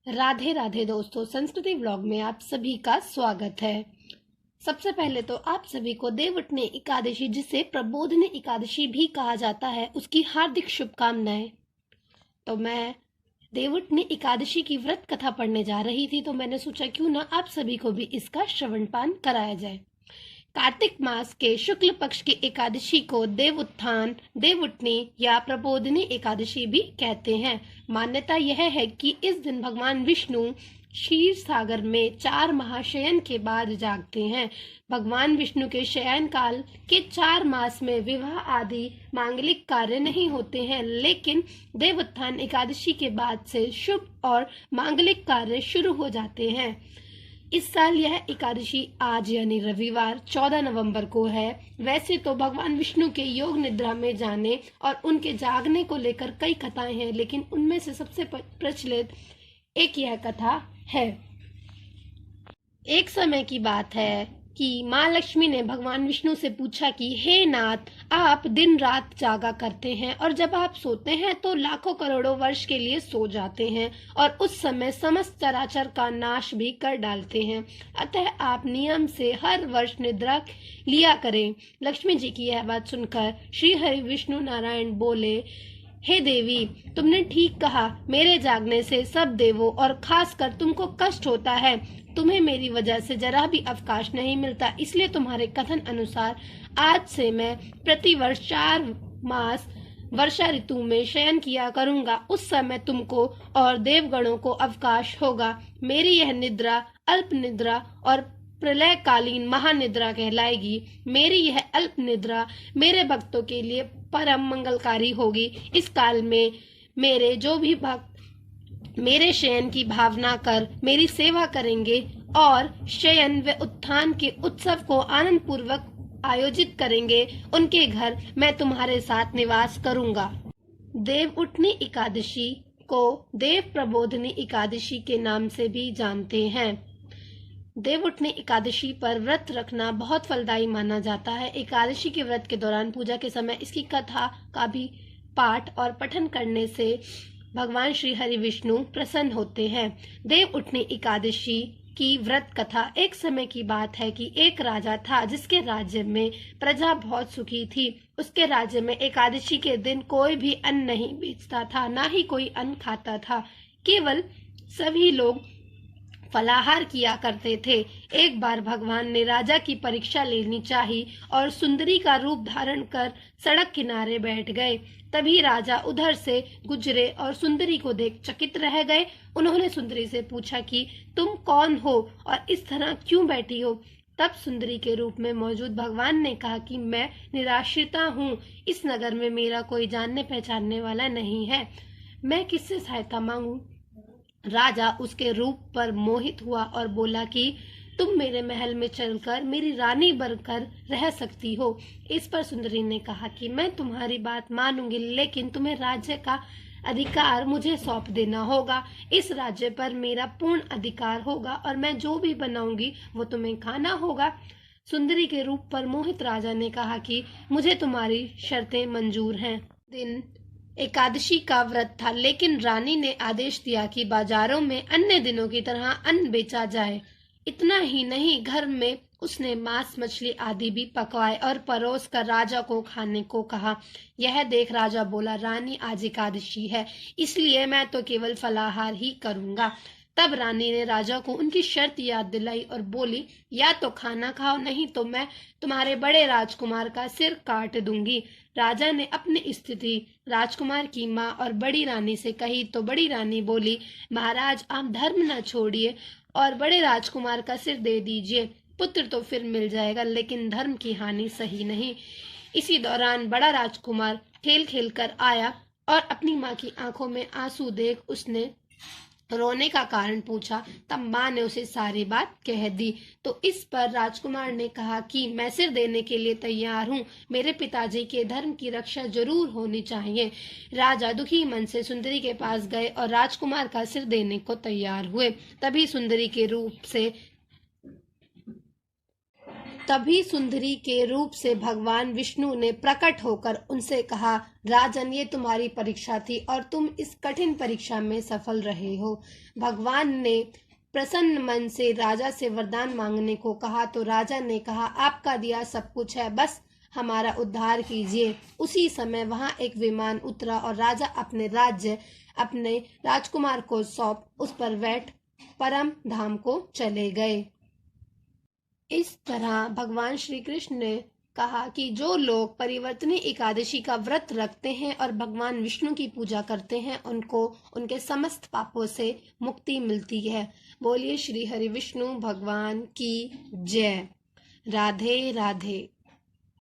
राधे राधे दोस्तों, संस्कृति व्लॉग में आप सभी का स्वागत है। सबसे पहले तो आप सभी को देवउठनी एकादशी, जिसे प्रबोधिनी एकादशी भी कहा जाता है, उसकी हार्दिक शुभकामनाएं। तो मैं देवउठनी एकादशी की व्रत कथा पढ़ने जा रही थी, तो मैंने सोचा क्यों ना आप सभी को भी इसका श्रवणपान कराया जाए। कार्तिक मास के शुक्ल पक्ष की एकादशी को देवउत्थान, देवउठनी या प्रबोधिनी एकादशी भी कहते हैं। मान्यता यह है कि इस दिन भगवान विष्णु क्षीर सागर में 4 महाशयन के बाद जागते हैं। भगवान विष्णु के शयन काल के 4 मास में विवाह आदि मांगलिक कार्य नहीं होते हैं, लेकिन देवउत्थान एकादशी के बाद से शुभ और मांगलिक कार्य शुरू हो जाते हैं। इस साल यह एकादशी आज यानी रविवार 14 नवंबर को है। वैसे तो भगवान विष्णु के योग निद्रा में जाने और उनके जागने को लेकर कई कथाएं हैं, लेकिन उनमें से सबसे प्रचलित एक यह कथा है। एक समय की बात है कि माँ लक्ष्मी ने भगवान विष्णु से पूछा कि हे नाथ, आप दिन रात जागा करते हैं और जब आप सोते हैं तो लाखों करोड़ों वर्ष के लिए सो जाते हैं और उस समय समस्त चराचर का नाश भी कर डालते हैं। अतः आप नियम से हर वर्ष निद्रा लिया करें। लक्ष्मी जी की यह बात सुनकर श्री हरि विष्णु नारायण बोले, हे देवी, तुमने ठीक कहा। मेरे जागने से सब देवों और खासकर तुमको कष्ट होता है। तुम्हें मेरी वजह से जरा भी अवकाश नहीं मिलता, इसलिए तुम्हारे कथन अनुसार आज से मैं प्रतिवर्ष 4 मास वर्षा ऋतु में शयन किया करूंगा। उस समय तुमको और देवगणों को अवकाश होगा। मेरी यह निद्रा अल्प निद्रा और प्रलयकालीन महानिद्रा कहलाएगी। मेरी यह अल्प निद्रा मेरे भक्तों के लिए परम मंगलकारी होगी। इस काल में मेरे जो भी भक्त मेरे शयन की भावना कर मेरी सेवा करेंगे और शयन व उत्थान के उत्सव को आनंद पूर्वक आयोजित करेंगे, उनके घर मैं तुम्हारे साथ निवास करूंगा। देवउठनी एकादशी को देव प्रबोधिनी एकादशी के नाम से भी जानते हैं। देवउठनी एकादशी पर व्रत रखना बहुत फलदायी माना जाता है। एकादशी के व्रत के दौरान पूजा के समय इसकी कथा का भी पाठ और पठन करने से भगवान श्री हरि विष्णु प्रसन्न होते हैं। देवउठनी एकादशी की व्रत कथा। एक समय की बात है कि एक राजा था जिसके राज्य में प्रजा बहुत सुखी थी। उसके राज्य में एकादशी के दिन कोई भी अन्न नहीं बेचता था, ना ही कोई अन्न खाता था। केवल सभी लोग फलाहार किया करते थे। एक बार भगवान ने राजा की परीक्षा लेनी चाही और सुंदरी का रूप धारण कर सड़क किनारे बैठ गए। तभी राजा उधर से गुजरे और सुंदरी को देख चकित रह गए। उन्होंने सुंदरी से पूछा कि तुम कौन हो और इस तरह क्यों बैठी हो। तब सुंदरी के रूप में मौजूद भगवान ने कहा कि मैं निराश्रिता हूँ। इस नगर में मेरा कोई जानने पहचानने वाला नहीं है। मैं किससे सहायता मांगू। राजा उसके रूप पर मोहित हुआ और बोला कि तुम मेरे महल में चलकर मेरी रानी बनकर रह सकती हो। इस पर सुंदरी ने कहा कि मैं तुम्हारी बात मानूंगी, लेकिन तुम्हें राज्य का अधिकार मुझे सौंप देना होगा। इस राज्य पर मेरा पूर्ण अधिकार होगा और मैं जो भी बनाऊंगी वो तुम्हें खाना होगा। सुंदरी के रूप पर मोहित राजा ने कहा कि मुझे तुम्हारी शर्तें मंजूर हैं। दिन एकादशी का व्रत था, लेकिन रानी ने आदेश दिया कि बाजारों में अन्य दिनों की तरह अन्न बेचा जाए। इतना ही नहीं, घर में उसने मांस मछली आदि भी पकवाए और परोस कर राजा को खाने को कहा। यह देख राजा बोला, रानी आज एकादशी है, इसलिए मैं तो केवल फलाहार ही करूंगा। तब रानी ने राजा को उनकी शर्त याद दिलाई और बोली, या तो खाना खाओ, नहीं तो मैं तुम्हारे बड़े राजकुमार का सिर काट दूंगी। राजा ने अपनी स्थिति राजकुमार की माँ और बड़ी रानी से कही तो बड़ी रानी बोली, महाराज आप धर्म न छोड़िए और बड़े राजकुमार का सिर दे दीजिए। पुत्र तो फिर मिल जाएगा, लेकिन धर्म की हानि सही नहीं। इसी दौरान बड़ा राजकुमार खेल खेल कर आया और अपनी माँ की आंखों में आंसू देख उसने रोने का कारण पूछा। तब माँ ने उसे सारी बात कह दी। तो इस पर राजकुमार ने कहा कि मैं सिर देने के लिए तैयार हूँ, मेरे पिताजी के धर्म की रक्षा जरूर होनी चाहिए। राजा दुखी मन से सुंदरी के पास गए और राजकुमार का सिर देने को तैयार हुए। तभी सुंदरी के रूप से तभी सुंदरी के रूप से भगवान विष्णु ने प्रकट होकर उनसे कहा, राजन, ये तुम्हारी परीक्षा थी और तुम इस कठिन परीक्षा में सफल रहे हो। भगवान ने प्रसन्न मन से राजा से वरदान मांगने को कहा तो राजा ने कहा, आपका दिया सब कुछ है, बस हमारा उद्धार कीजिए। उसी समय वहां एक विमान उतरा और राजा अपने राज्य अपने राजकुमार को सौंप उस पर बैठ परम धाम को चले गए। इस तरह भगवान श्री कृष्ण ने कहा कि जो लोग परिवर्तनी एकादशी का व्रत रखते हैं और भगवान विष्णु की पूजा करते हैं, उनको उनके समस्त पापों से मुक्ति मिलती है। बोलिए श्री हरि विष्णु भगवान की जय। राधे राधे।